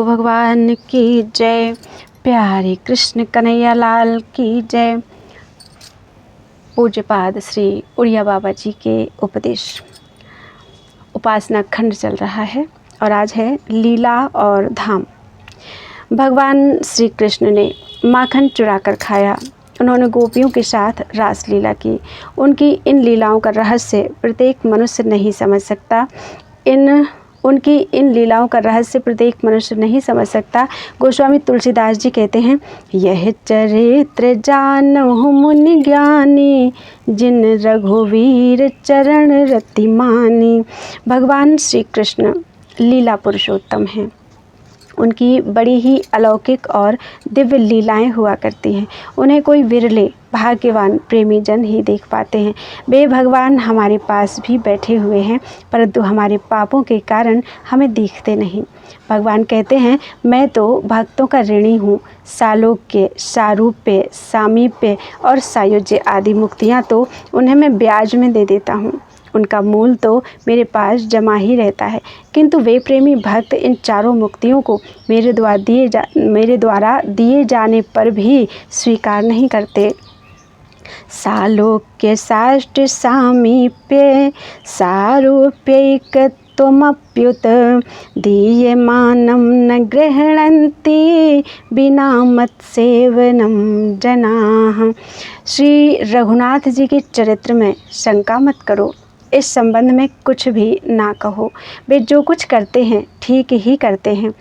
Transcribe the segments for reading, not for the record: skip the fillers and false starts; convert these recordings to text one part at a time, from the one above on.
भगवान की जय। प्यारे कृष्ण कन्हैया लाल की जय। पूज्यपाद श्री उड़िया बाबा जी के उपदेश उपासना खंड चल रहा है और आज है लीला और धाम। भगवान श्री कृष्ण ने माखन चुरा कर खाया। उन्होंने गोपियों के साथ रास लीला की। उनकी इन लीलाओं का रहस्य प्रत्येक मनुष्य नहीं समझ सकता। उनकी इन लीलाओं का रहस्य प्रत्येक मनुष्य नहीं समझ सकता। गोस्वामी तुलसीदास जी कहते हैं, यह चरित्र जानहु मुनि ज्ञानी, जिन रघुवीर चरण रति मानी। भगवान श्री कृष्ण लीला पुरुषोत्तम हैं। उनकी बड़ी ही अलौकिक और दिव्य लीलाएं हुआ करती हैं। उन्हें कोई विरले भाग्यवान प्रेमी जन ही देख पाते हैं। वे भगवान हमारे पास भी बैठे हुए हैं, परंतु हमारे पापों के कारण हमें दिखते नहीं। भगवान कहते हैं, मैं तो भक्तों का ऋणी हूँ। सालोक्य, सारूप्य, सामीप्य और सायुज्य आदि मुक्तियाँ तो उन्हें मैं ब्याज में दे देता हूँ। उनका मूल तो मेरे पास जमा ही रहता है, किंतु वे प्रेमी भक्त इन चारों मुक्तियों को मेरे द्वारा दिए जाने पर भी स्वीकार नहीं करते। सालोक्य, साष्ट, सामीप्य, सारूप्यैकत्वमप्युत दीयमानं न गृह्णन्ति बिना मत्सेवनं जनाः। श्री रघुनाथ जी के चरित्र में शंका मत करो। इस संबंध में कुछ भी ना कहो। वे जो कुछ करते हैं ठीक ही करते हैं।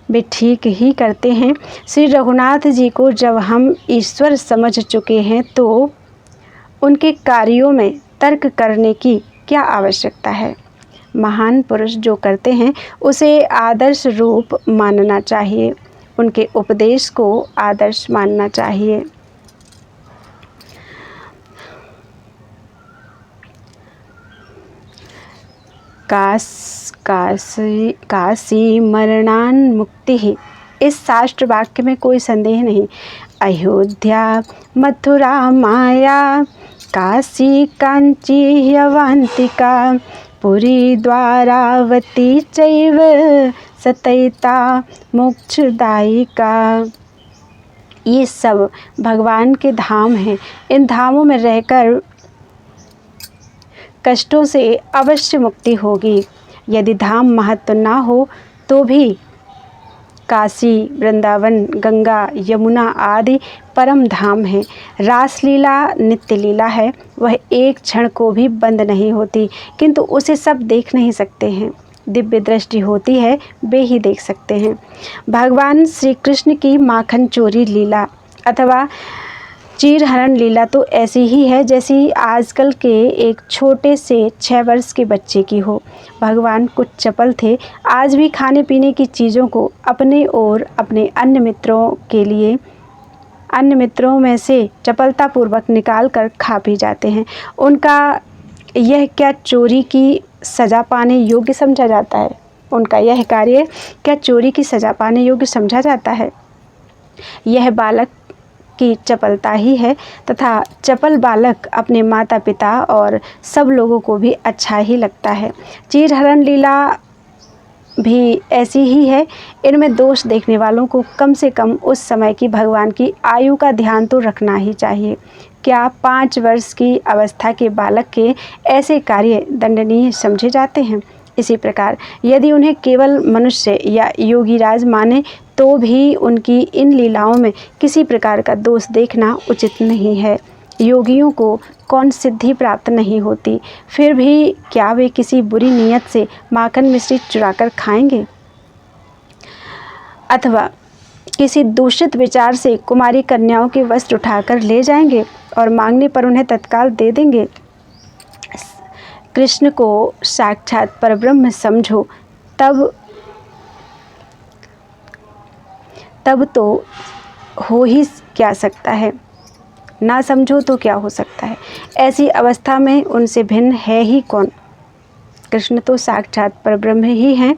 वे ठीक ही करते हैं। श्री रघुनाथ जी को जब हम ईश्वर समझ चुके हैं तो उनके कार्यों में तर्क करने की क्या आवश्यकता है। महान पुरुष जो करते हैं उसे आदर्श रूप मानना चाहिए। उनके उपदेश को आदर्श मानना चाहिए। काशी मरणान्मुक्ति ही, इस शास्त्र वाक्य में कोई संदेह नहीं। अयोध्या, मथुरा, माया, काशी, कांची, ह्यवंतिका, पुरी, द्वारावती चैव सतैता मोक्षदायिका। ये सब भगवान के धाम हैं। इन धामों में रहकर कष्टों से अवश्य मुक्ति होगी। यदि धाम महत्व ना हो तो भी काशी, वृंदावन, गंगा, यमुना आदि परम धाम हैं। रासलीला नित्य लीला है। वह एक क्षण को भी बंद नहीं होती, किंतु उसे सब देख नहीं सकते हैं। दिव्य दृष्टि होती है, वे ही देख सकते हैं। भगवान श्री कृष्ण की माखन चोरी लीला अथवा चीरहरण लीला तो ऐसी ही है जैसी आजकल के एक छोटे से 6 वर्ष के बच्चे की हो। भगवान कुछ चपल थे। आज भी खाने पीने की चीज़ों को अपने और अपने अन्य मित्रों में से चपलतापूर्वक निकाल कर खा पी जाते हैं। उनका यह क्या चोरी की सज़ा पाने योग्य समझा जाता है? उनका यह कार्य क्या चोरी की सज़ा पाने योग्य समझा जाता है? यह बालक की चपलता ही है तथा चपल बालक अपने माता पिता और सब लोगों को भी अच्छा ही लगता है। चीरहरण लीला भी ऐसी ही है। इनमें दोष देखने वालों को कम से कम उस समय की भगवान की आयु का ध्यान तो रखना ही चाहिए। क्या 5 वर्ष की अवस्था के बालक के ऐसे कार्य दंडनीय समझे जाते हैं? इसी प्रकार यदि उन्हें केवल मनुष्य या योगीराज माने तो भी उनकी इन लीलाओं में किसी प्रकार का दोष देखना उचित नहीं है। योगियों को कौन सिद्धि प्राप्त नहीं होती, फिर भी क्या वे किसी बुरी नीयत से माखन मिश्री चुराकर खाएंगे अथवा किसी दूषित विचार से कुमारी कन्याओं के वस्त्र उठाकर ले जाएंगे और मांगने पर उन्हें तत्काल दे देंगे? कृष्ण को साक्षात परब्रह्म समझो, तब तो हो ही क्या सकता है। ना समझो तो क्या हो सकता है। ऐसी अवस्था में उनसे भिन्न है ही कौन। कृष्ण तो साक्षात परब्रह्म ही हैं।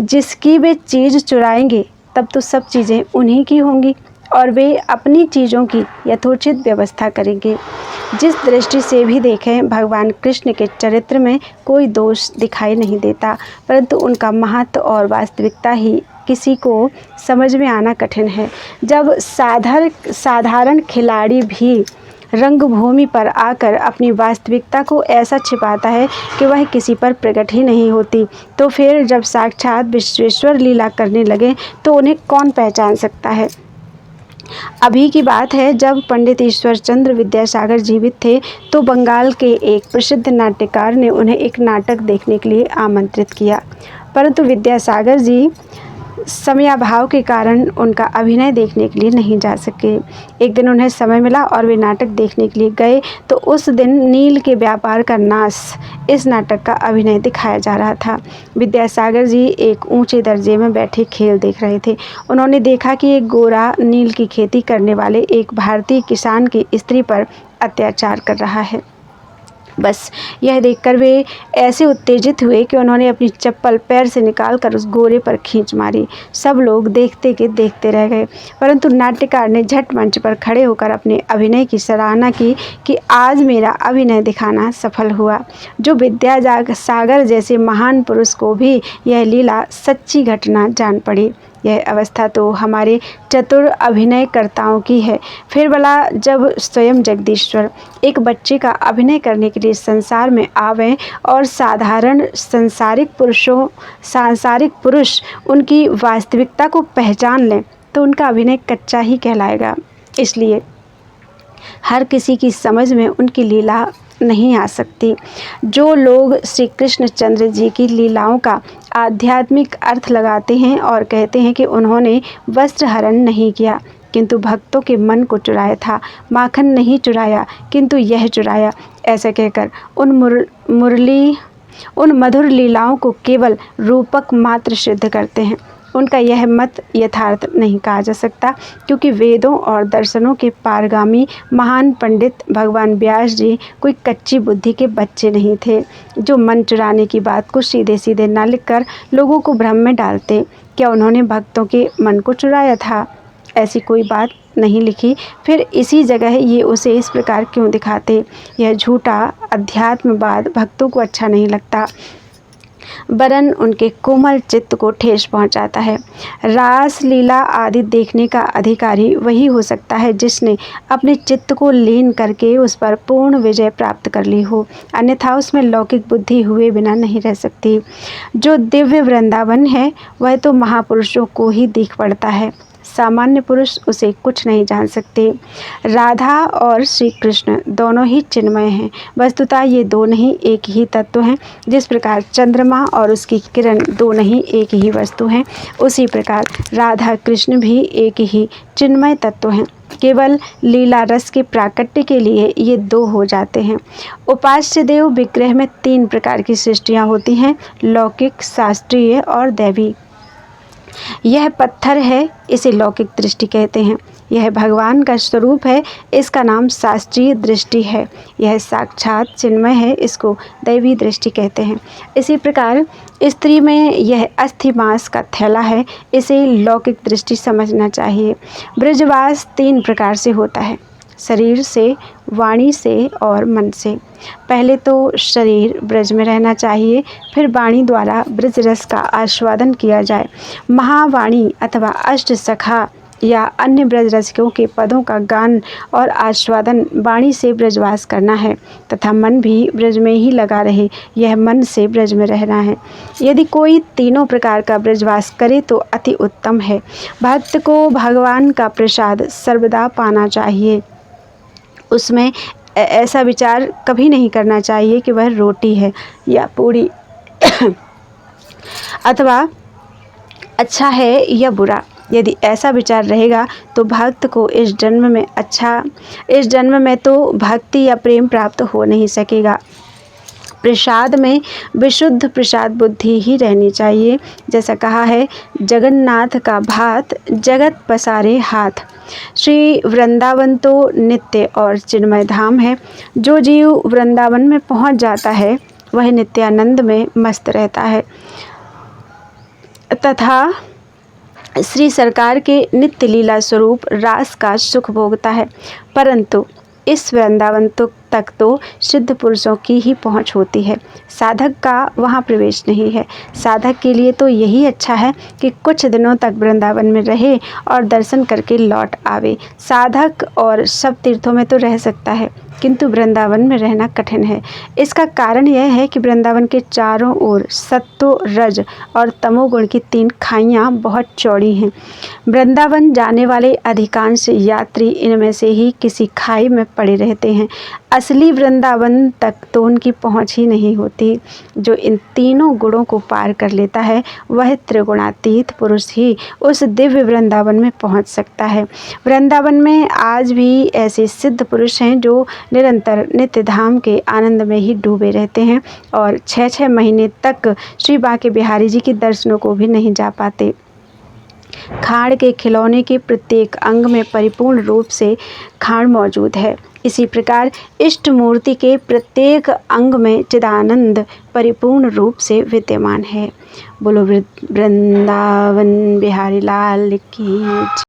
जिसकी वे चीज़ चुराएंगे तब तो सब चीज़ें उन्हीं की होंगी। और वे अपनी चीज़ों की यथोचित व्यवस्था करेंगे। जिस दृष्टि से भी देखें, भगवान कृष्ण के चरित्र में कोई दोष दिखाई नहीं देता, परंतु उनका महत्व और वास्तविकता ही किसी को समझ में आना कठिन है। जब साधारण खिलाड़ी भी रंगभूमि पर आकर अपनी वास्तविकता को ऐसा छिपाता है कि वह किसी पर प्रकट ही नहीं होती, तो फिर जब साक्षात विश्वेश्वर लीला करने लगे तो उन्हें कौन पहचान सकता है। अभी की बात है, जब पंडित ईश्वरचंद्र विद्यासागर जीवित थे तो बंगाल के एक प्रसिद्ध नाट्यकार ने उन्हें एक नाटक देखने के लिए आमंत्रित किया, परंतु विद्यासागर जी समयाभाव के कारण उनका अभिनय देखने के लिए नहीं जा सके। एक दिन उन्हें समय मिला और वे नाटक देखने के लिए गए तो उस दिन नील के व्यापार का नाश इस नाटक का अभिनय दिखाया जा रहा था। विद्यासागर जी एक ऊंचे दर्जे में बैठे खेल देख रहे थे। उन्होंने देखा कि एक गोरा नील की खेती करने वाले एक भारतीय किसान की स्त्री पर अत्याचार कर रहा है। बस यह देखकर वे ऐसे उत्तेजित हुए कि उन्होंने अपनी चप्पल पैर से निकालकर उस गोरे पर खींच मारी। सब लोग देखते के देखते रह गए, परंतु नाट्यकार ने झट मंच पर खड़े होकर अपने अभिनय की सराहना की कि आज मेरा अभिनय दिखाना सफल हुआ। जो विद्यासागर जैसे महान पुरुष को भी यह लीला सच्ची घटना जान पड़ी। यह अवस्था तो हमारे चतुर अभिनयकर्ताओं की है। फिर भला जब स्वयं जगदीश्वर एक बच्चे का अभिनय करने के लिए संसार में आवें और साधारण सांसारिक पुरुष उनकी वास्तविकता को पहचान लें तो उनका अभिनय कच्चा ही कहलाएगा। इसलिए हर किसी की समझ में उनकी लीला नहीं आ सकती। जो लोग श्री कृष्णचंद्र जी की लीलाओं का आध्यात्मिक अर्थ लगाते हैं और कहते हैं कि उन्होंने वस्त्र हरण नहीं किया किंतु भक्तों के मन को चुराया था, माखन नहीं चुराया किंतु यह चुराया, ऐसा कहकर उन मधुर लीलाओं को केवल रूपक मात्र सिद्ध करते हैं। उनका यह मत यथार्थ नहीं कहा जा सकता, क्योंकि वेदों और दर्शनों के पारगामी महान पंडित भगवान व्यास जी कोई कच्ची बुद्धि के बच्चे नहीं थे, जो मन चुराने की बात को सीधे सीधे न लिखकर लोगों को भ्रम में डालते। क्या उन्होंने भक्तों के मन को चुराया था? ऐसी कोई बात नहीं लिखी। फिर इसी जगह ये उसे इस प्रकार क्यों दिखाते? यह झूठा अध्यात्मवाद भक्तों को अच्छा नहीं लगता, वरन उनके कोमल चित्त को ठेस पहुंचाता है। रास लीला आदि देखने का अधिकारी वही हो सकता है जिसने अपने चित्त को लीन करके उस पर पूर्ण विजय प्राप्त कर ली हो, अन्यथा उसमें लौकिक बुद्धि हुए बिना नहीं रह सकती। जो दिव्य वृंदावन है वह तो महापुरुषों को ही दिख पड़ता है, सामान्य पुरुष उसे कुछ नहीं जान सकते। राधा और श्री कृष्ण दोनों ही चिन्मय हैं। वस्तुतः ये दो नहीं एक ही तत्व हैं। जिस प्रकार चंद्रमा और उसकी किरण दो नहीं एक ही वस्तु हैं, उसी प्रकार राधा कृष्ण भी एक ही चिन्मय तत्व हैं। केवल लीला रस के प्राकट्य के लिए ये दो हो जाते हैं। उपास्य देव विग्रह में 3 प्रकार की सृष्टियाँ होती हैं, लौकिक, शास्त्रीय और दैवी। यह पत्थर है, इसे लौकिक दृष्टि कहते हैं। यह भगवान का स्वरूप है, इसका नाम शास्त्रीय दृष्टि है। यह साक्षात चिन्मय है, इसको दैवी दृष्टि कहते हैं। इसी प्रकार स्त्री में यह अस्थि मांस का थैला है, इसे लौकिक दृष्टि समझना चाहिए। ब्रजवास 3 प्रकार से होता है, शरीर से, वाणी से और मन से। पहले तो शरीर ब्रज में रहना चाहिए, फिर वाणी द्वारा ब्रज रस का आस्वादन किया जाए। महावाणी अथवा अष्ट सखा या अन्य ब्रज रसिकों के पदों का गान और आस्वादन वाणी से ब्रजवास करना है, तथा मन भी ब्रज में ही लगा रहे, यह मन से ब्रज में रहना है। यदि कोई तीनों प्रकार का ब्रजवास करे तो अति उत्तम है। भक्त को भगवान का प्रसाद सर्वदा पाना चाहिए। उसमें ऐसा विचार कभी नहीं करना चाहिए कि वह रोटी है या पूड़ी अथवा अच्छा है या बुरा। यदि ऐसा विचार रहेगा तो भक्त को इस जन्म में तो भक्ति या प्रेम प्राप्त हो नहीं सकेगा। प्रसाद में विशुद्ध प्रसाद बुद्धि ही रहनी चाहिए। जैसा कहा है, जगन्नाथ का भात जगत पसारे हाथ। श्री वृंदावन तो नित्य और चिन्मय धाम है। जो जीव वृंदावन में पहुंच जाता है वह नित्यानंद में मस्त रहता है तथा श्री सरकार के नित्य लीला स्वरूप रास का सुख भोगता है, परंतु इस वृंदावन तक तो सिद्ध पुरुषों की ही पहुंच होती है, साधक का वहां प्रवेश नहीं है। साधक के लिए तो यही अच्छा है कि कुछ दिनों तक वृंदावन में रहे और दर्शन करके लौट आवे। साधक और सब तीर्थों में तो रह सकता है, किंतु वृंदावन में रहना कठिन है। इसका कारण यह है कि वृंदावन के चारों ओर सत्व, रज और तमोगुण की 3 खाइयाँ बहुत चौड़ी हैं। वृंदावन जाने वाले अधिकांश यात्री इनमें से ही किसी खाई में पड़े रहते हैं। असली वृंदावन तक तो उनकी पहुंच ही नहीं होती। जो इन तीनों गुणों को पार कर लेता है, वह त्रिगुणातीत पुरुष ही उस दिव्य वृंदावन में पहुंच सकता है। वृंदावन में आज भी ऐसे सिद्ध पुरुष हैं जो निरंतर नित्य धाम के आनंद में ही डूबे रहते हैं और 6-6 महीने तक श्री बांके बिहारी जी के दर्शनों को भी नहीं जा पाते। खाण के खिलौने के प्रत्येक अंग में परिपूर्ण रूप से खाण मौजूद है। इसी प्रकार इष्ट मूर्ति के प्रत्येक अंग में चिदानंद परिपूर्ण रूप से विद्यमान है। बोलो वृंदावन बिहारी लाल की।